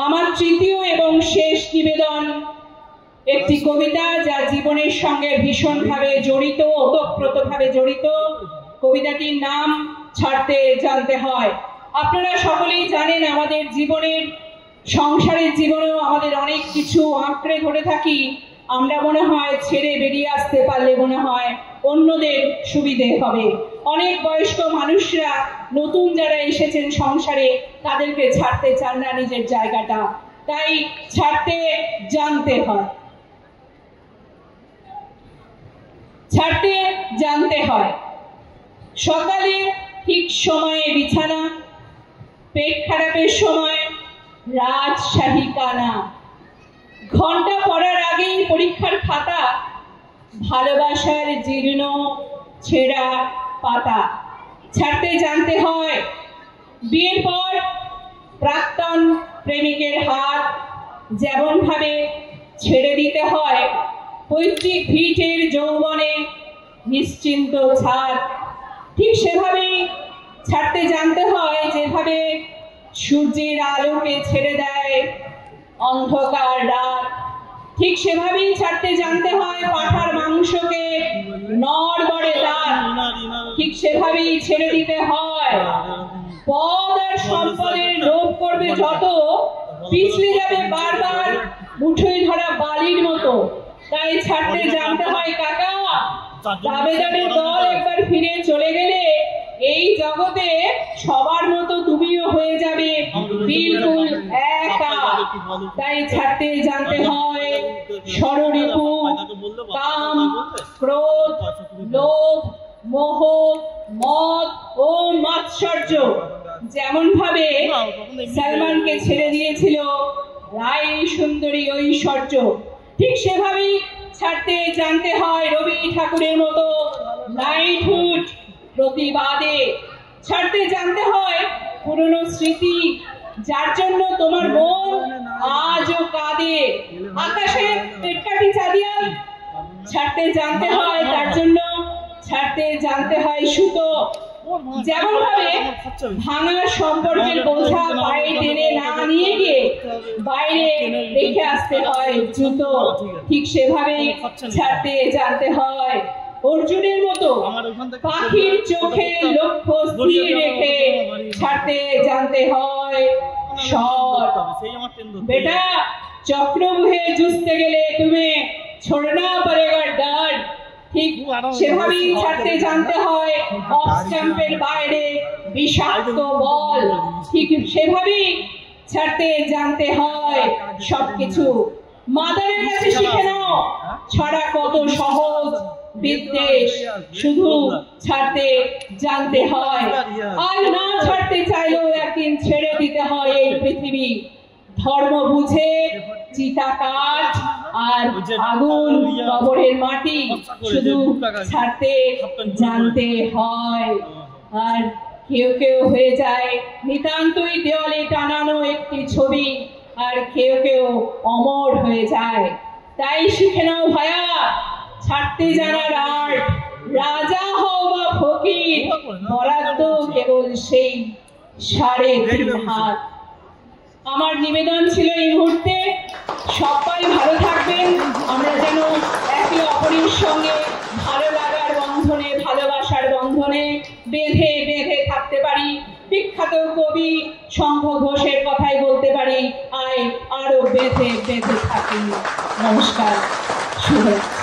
আমার তৃতীয় এবং শেষ নিবেদন একটি কবিতা যা জীবনের সঙ্গে ভীষণভাবে জড়িত, ওতপ্রোতভাবে জড়িত। কবিতাটির নাম ছাড়তে জানতে হয়। আপনারা সকলেই জানেন আমাদের জীবনের, সংসারের জীবনেও আমাদের অনেক কিছু আঁকড়ে ধরে থাকি। আমরা মনে হয় ছেড়ে বেরিয়ে আসতে পারলে মনে হয় অন্যদের সুবিধে হবে। অনেক বয়স্ক মানুষরা নতুন যারা এসেছেন সংসারে তাদেরকে ছাড়তে চান না নিজের জায়গাটা, তাই ছাড়তে জানতে হয়। ছাড়তে জানতে হয়। সকালে ঠিক সময়ে বিছানা, পেট খারাপের সময় রাজশাহী কানা, ঘন্টা পড়ার আগেই পরীক্ষার খাতা, ভালোবাসার জীর্ণ ছেঁড়া পাতা। ছাড়তে জানতে হয়। বিয়ের পর প্রাক্তন প্রেমিকের হাত যেমন ভাবে ছেড়ে দিতে হয়, পৈতৃক ভিটের যৌবনে নিশ্চিন্ত ছাদ ঠিক সেভাবেই ছাড়তে জানতে হয়। যেভাবে সূর্যের আলোকে ছেড়ে দেয় অন্ধকার রাত, ঠিক সেভাবেই ছাড়তে জানতে হয় পাঁঠার মাংসকে নড়বড়ে দাঁত, ঠিক সেভাবেই ছেড়ে দিতে হয়। পদ আর সম্পদের লোভ করবে যত, পিছলে যাবে বারবার মুঠোয় ধরা বালির মতো। তাই ছাড়তে জানতে হয় কাকা। দাবেদারের দল একবার ফিরে চলে গেলে এই জগতে সবার মতো তুমিও হয়ে যাবে বিলকুল একা। তাই ছাড়তে জানতে হয় ষড়রিপু, কাম, ক্রোধ, লোভ, মোহ, মদ ও মাৎসর্য। যেমন ভাবে সালমানকে ছেড়ে দিয়েছিল রায় সুন্দরী ঐশ্বর্য, ঠিক সেভাবেই ছাড়তে জানতে হয় রবি ঠাকুরের মতো নাইটহুড প্রতিবাদে। ছাড়তে জানতে হয় পুরনো স্মৃতি যার জন্য তোমার মন আজও কাঁদে। আকাশে পেটকাঠি চাঁদিয়াল ছাড়তে জানতে হয়, তার জন্য ছাড়তে জানতে হয় সুতো। যেমন ভাবে ভাঙা সম্পর্কের বোঝা পায়ে টেনে না নিয়ে গিয়ে বাইরে রেখে আসতে হয় জুতো, ঠিক সেভাবেই ছাড়তে জানতে হয়। অর্জুনের মতো পাখির চোখে লক্ষ্য স্থির রেখে ছাড়তে জানতে হয় সর। বেটা চক্রব্যূহে যুঝতে গেলে তুমি ছোড়না পড়েগা ডর, ঠিক সেভাবেই ছাড়তে জানতে হয় অফ স্ট্যাম্পের বাইরে বিষাক্ত বল, ঠিক সেভাবেই ছাড়তে জানতে হয় সবকিছু। মাদারের কাছে শিখে নাও ছাড়া কত সহজ বিদ্বেষ, শুধু ছাড়তে জানতে হয়। আর না ছাড়তে চাইলেও একদিন ছেড়ে দিতে হয় এই পৃথিবী। ধর্ম বুঝে চিতা কাঠ আর আগুন কবরের মাটি, শুধু ছাড়তে জানতে হয়। আর কেউ কেউ হয়ে যায় নিতান্তই দেওয়ালে টানানো একটি ছবি, আর কেউ কেউ অমর হয়ে যায়। তাই শিখে নাও ভায়া ছাড়তে জানার আর্ট। রাজা হও বা ফকির, বরাদ্দ কেবল সেই 3.5 হাত। আমার নিবেদন ছিল এই মুহূর্তে সবাই ভালো থাকবেন। আমরা যেন একে অপরের সঙ্গে ভালো লাগার বন্ধনে, ভালোবাসার বন্ধনে বেঁধে বেঁধে থাকতে পারি। বিখ্যাত কবি শঙ্খ ঘোষের কথাই বলতে পারি, আয় আরো বেঁধে বেঁধে থাকি। নমস্কার, শুভরাত্রি।